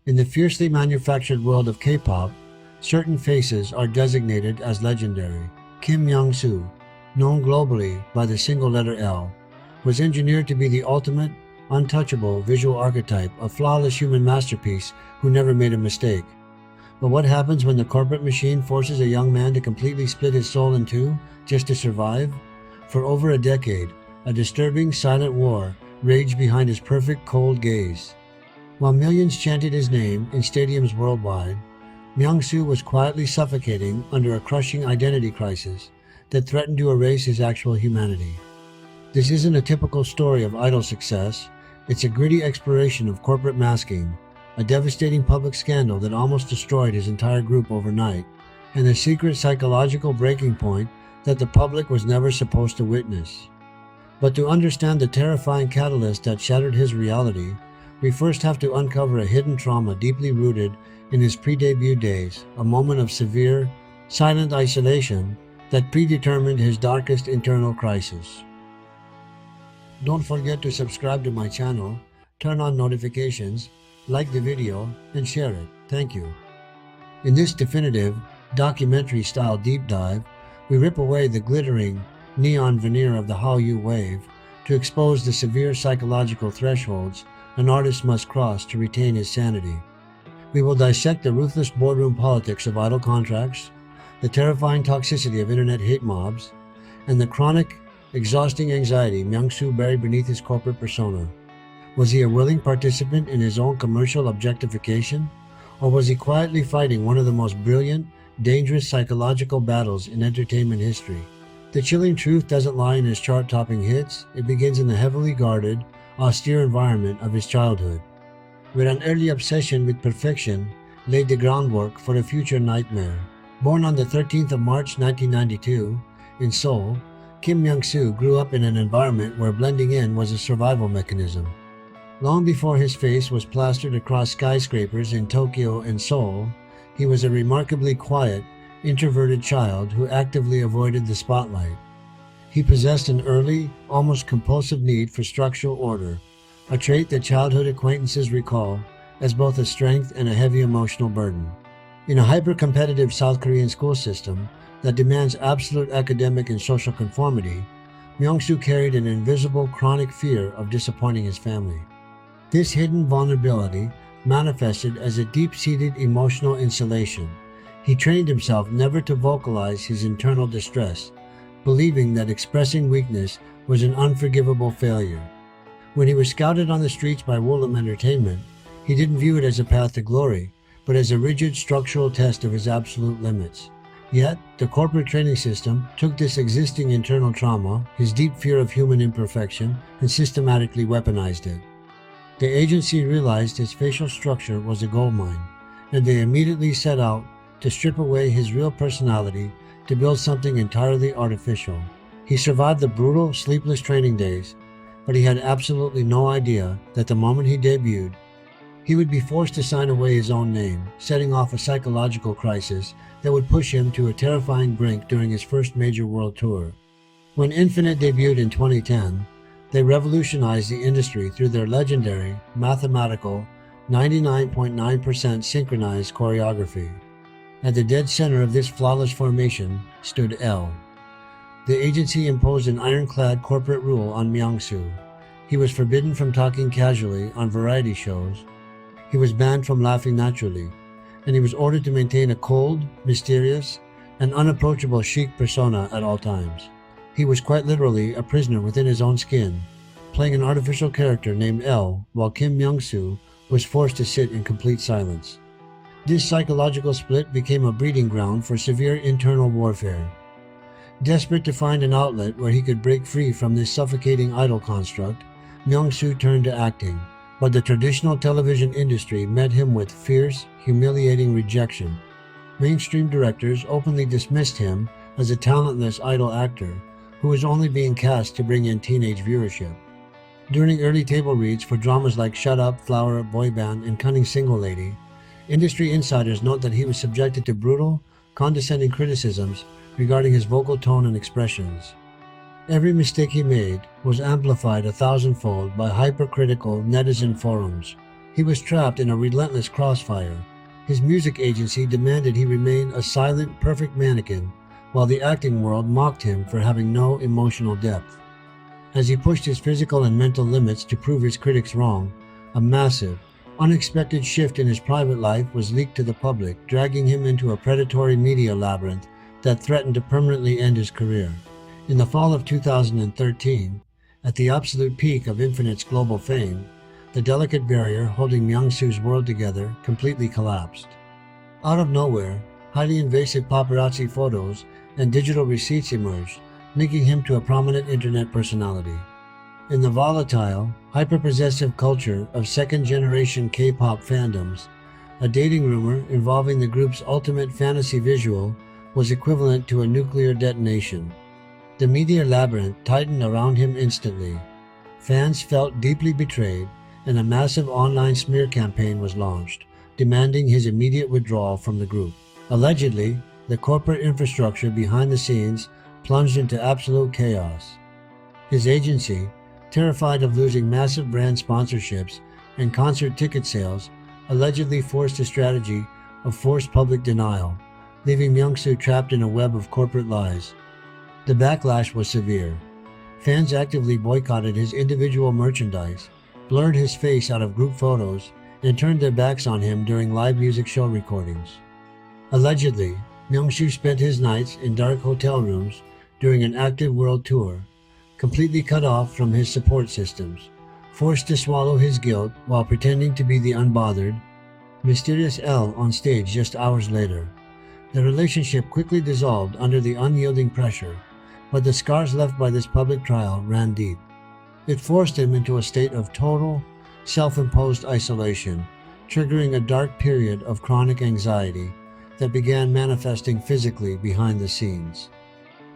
In the fiercely manufactured world of K-pop, certain faces are designated as legendary. Kim Myung-soo, known globally by the single letter L, was engineered to be the ultimate, untouchable visual archetype, a flawless human masterpiece who never made a mistake. But what happens when the corporate machine forces a young man to completely split his soul in two just to survive? For over a decade, a disturbing silent war raged behind his perfect cold gaze. While millions chanted his name in stadiums worldwide, Myung-soo was quietly suffocating under a crushing identity crisis that threatened to erase his actual humanity. This isn't a typical story of idol success, it's a gritty exploration of corporate masking, a devastating public scandal that almost destroyed his entire group overnight, and a secret psychological breaking point that the public was never supposed to witness. But to understand the terrifying catalyst that shattered his reality, we first have to uncover a hidden trauma deeply rooted in his pre-debut days, a moment of severe, silent isolation that predetermined his darkest internal crisis. Don't forget to subscribe to my channel, turn on notifications, like the video, and share it. Thank you. In this definitive, documentary-style deep dive, we rip away the glittering, neon veneer of the Hallyu wave to expose the severe psychological thresholds an artist must cross to retain his sanity. We will dissect the ruthless boardroom politics of idol contracts, the terrifying toxicity of internet hate mobs, and the chronic, exhausting anxiety Myung-soo buried beneath his corporate persona. Was he a willing participant in his own commercial objectification, or was he quietly fighting one of the most brilliant, dangerous psychological battles in entertainment history? The chilling truth doesn't lie in his chart-topping hits, it begins in the heavily guarded, austere environment of his childhood, where an early obsession with perfection laid the groundwork for a future nightmare. Born on the 13th of March 1992 in Seoul, Kim Myung-soo grew up in an environment where blending in was a survival mechanism. Long before his face was plastered across skyscrapers in Tokyo and Seoul, he was a remarkably quiet, introverted child who actively avoided the spotlight. He possessed an early, almost compulsive need for structural order, a trait that childhood acquaintances recall as both a strength and a heavy emotional burden. In a hyper-competitive South Korean school system that demands absolute academic and social conformity, Myung-soo carried an invisible, chronic fear of disappointing his family. This hidden vulnerability manifested as a deep-seated emotional insulation. He trained himself never to vocalize his internal distress, believing that expressing weakness was an unforgivable failure. When he was scouted on the streets by Woolham Entertainment, he didn't view it as a path to glory, but as a rigid structural test of his absolute limits. Yet, the corporate training system took this existing internal trauma, his deep fear of human imperfection, and systematically weaponized it. The agency realized his facial structure was a goldmine, and they immediately set out to strip away his real personality to build something entirely artificial. He survived the brutal, sleepless training days, but he had absolutely no idea that the moment he debuted, he would be forced to sign away his own name, setting off a psychological crisis that would push him to a terrifying brink during his first major world tour. When Infinite debuted in 2010, they revolutionized the industry through their legendary, mathematical, 99.9% synchronized choreography. At the dead center of this flawless formation stood L. The agency imposed an ironclad corporate rule on Myung-soo. He was forbidden from talking casually on variety shows. He was banned from laughing naturally, and he was ordered to maintain a cold, mysterious, and unapproachable chic persona at all times. He was quite literally a prisoner within his own skin, playing an artificial character named L, while Kim Myung-soo was forced to sit in complete silence. This psychological split became a breeding ground for severe internal warfare. Desperate to find an outlet where he could break free from this suffocating idol construct, Myung-soo turned to acting, but the traditional television industry met him with fierce, humiliating rejection. Mainstream directors openly dismissed him as a talentless idol actor who was only being cast to bring in teenage viewership. During early table reads for dramas like Shut Up, Flower, Boy Band, and Cunning Single Lady, industry insiders note that he was subjected to brutal, condescending criticisms regarding his vocal tone and expressions. Every mistake he made was amplified 1,000-fold by hypercritical netizen forums. He was trapped in a relentless crossfire. His music agency demanded he remain a silent, perfect mannequin, while the acting world mocked him for having no emotional depth. As he pushed his physical and mental limits to prove his critics wrong, a massive, unexpected shift in his private life was leaked to the public, dragging him into a predatory media labyrinth that threatened to permanently end his career. In the fall of 2013, at the absolute peak of Infinite's global fame, the delicate barrier holding Myung-soo's world together completely collapsed. Out of nowhere, highly invasive paparazzi photos and digital receipts emerged, linking him to a prominent internet personality. In the volatile, hyper-possessive culture of second-generation K-pop fandoms, a dating rumor involving the group's ultimate fantasy visual was equivalent to a nuclear detonation. The media labyrinth tightened around him instantly. Fans felt deeply betrayed, and a massive online smear campaign was launched, demanding his immediate withdrawal from the group. Allegedly, the corporate infrastructure behind the scenes plunged into absolute chaos. His agency, terrified of losing massive brand sponsorships and concert ticket sales, allegedly forced a strategy of forced public denial, leaving Myung-soo trapped in a web of corporate lies. The backlash was severe. Fans actively boycotted his individual merchandise, blurred his face out of group photos, and turned their backs on him during live music show recordings. Allegedly, Myung-soo spent his nights in dark hotel rooms during an active world tour, completely cut off from his support systems, forced to swallow his guilt while pretending to be the unbothered, mysterious L on stage just hours later. The relationship quickly dissolved under the unyielding pressure, but the scars left by this public trial ran deep. It forced him into a state of total, self-imposed isolation, triggering a dark period of chronic anxiety that began manifesting physically behind the scenes.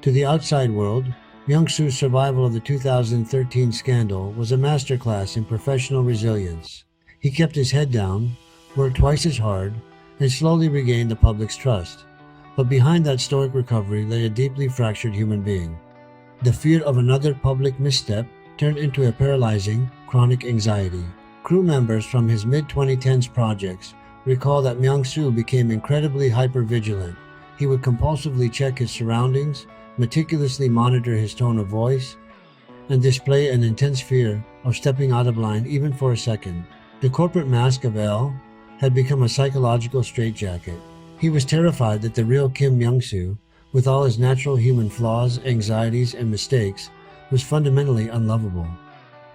To the outside world, Myung-soo's survival of the 2013 scandal was a masterclass in professional resilience. He kept his head down, worked twice as hard, and slowly regained the public's trust. But behind that stoic recovery lay a deeply fractured human being. The fear of another public misstep turned into a paralyzing, chronic anxiety. Crew members from his mid-2010s projects recall that Myung-soo became incredibly hyper-vigilant. He would compulsively check his surroundings, meticulously monitor his tone of voice, and display an intense fear of stepping out of line even for a second. The corporate mask of L had become a psychological straitjacket. He was terrified that the real Kim Myung-soo, with all his natural human flaws, anxieties, and mistakes, was fundamentally unlovable.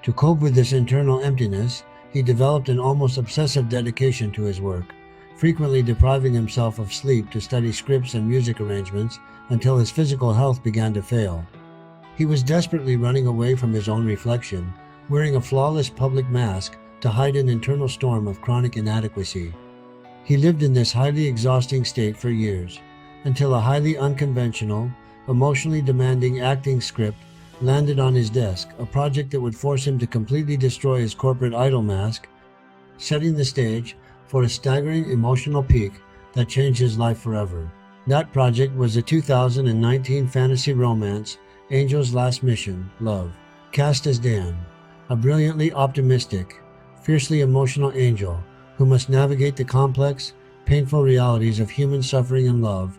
To cope with this internal emptiness, he developed an almost obsessive dedication to his work, frequently depriving himself of sleep to study scripts and music arrangements until his physical health began to fail. He was desperately running away from his own reflection, wearing a flawless public mask to hide an internal storm of chronic inadequacy. He lived in this highly exhausting state for years, until a highly unconventional, emotionally demanding acting script landed on his desk, a project that would force him to completely destroy his corporate idol mask, setting the stage for a staggering emotional peak that changed his life forever. That project was the 2019 fantasy romance Angel's Last Mission, Love, cast as Dan, a brilliantly optimistic, fiercely emotional angel who must navigate the complex, painful realities of human suffering and love.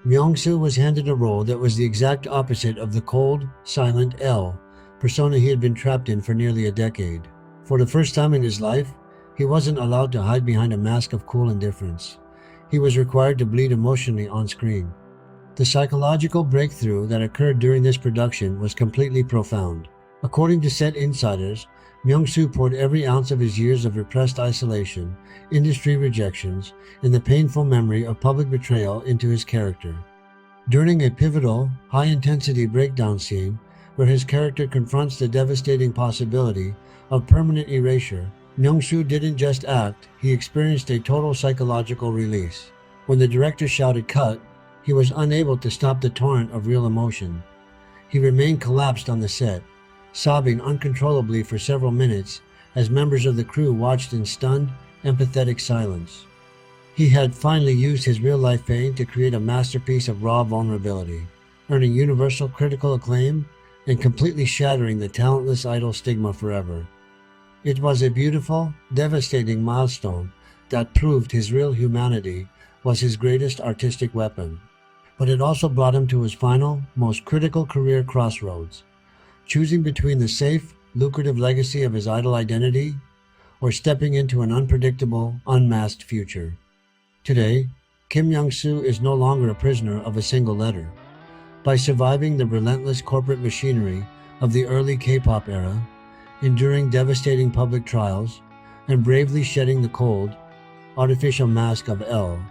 Myung-soo was handed a role that was the exact opposite of the cold, silent L persona he had been trapped in for nearly a decade. For the first time in his life, he wasn't allowed to hide behind a mask of cool indifference. He was required to bleed emotionally on screen. The psychological breakthrough that occurred during this production was completely profound. According to set insiders, Myung-soo poured every ounce of his years of repressed isolation, industry rejections, and the painful memory of public betrayal into his character. During a pivotal, high-intensity breakdown scene where his character confronts the devastating possibility of permanent erasure, Myung-soo didn't just act, he experienced a total psychological release. When the director shouted cut, he was unable to stop the torrent of real emotion. He remained collapsed on the set, sobbing uncontrollably for several minutes as members of the crew watched in stunned, empathetic silence. He had finally used his real-life pain to create a masterpiece of raw vulnerability, earning universal critical acclaim and completely shattering the talentless idol stigma forever. It was a beautiful, devastating milestone that proved his real humanity was his greatest artistic weapon. But it also brought him to his final, most critical career crossroads, choosing between the safe, lucrative legacy of his idol identity or stepping into an unpredictable, unmasked future. Today, Kim Myung-soo is no longer a prisoner of a single letter. By surviving the relentless corporate machinery of the early K-pop era, enduring devastating public trials, and bravely shedding the cold, artificial mask of L,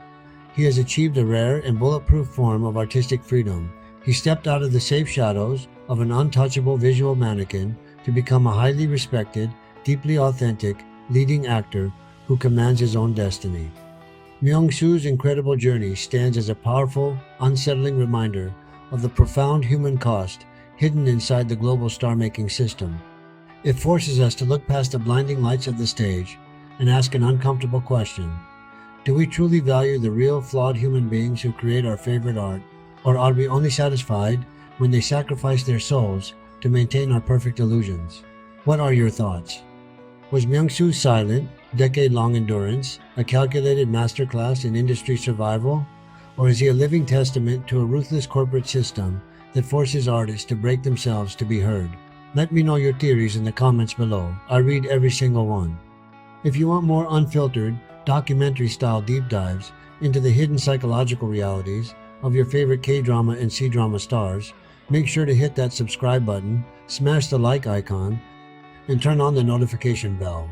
he has achieved a rare and bulletproof form of artistic freedom. He stepped out of the safe shadows of an untouchable visual mannequin to become a highly respected, deeply authentic, leading actor who commands his own destiny. Myung-soo's incredible journey stands as a powerful, unsettling reminder of the profound human cost hidden inside the global star-making system. It forces us to look past the blinding lights of the stage and ask an uncomfortable question. Do we truly value the real, flawed human beings who create our favorite art, or are we only satisfied when they sacrifice their souls to maintain our perfect illusions? What are your thoughts? Was Myung-soo's silent, decade-long endurance a calculated masterclass in industry survival, or is he a living testament to a ruthless corporate system that forces artists to break themselves to be heard? Let me know your theories in the comments below. I read every single one. If you want more unfiltered, documentary-style deep dives into the hidden psychological realities of your favorite K-drama and C-drama stars, make sure to hit that subscribe button, smash the like icon, and turn on the notification bell.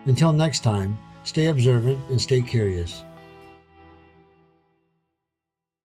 Until next time, stay observant and stay curious.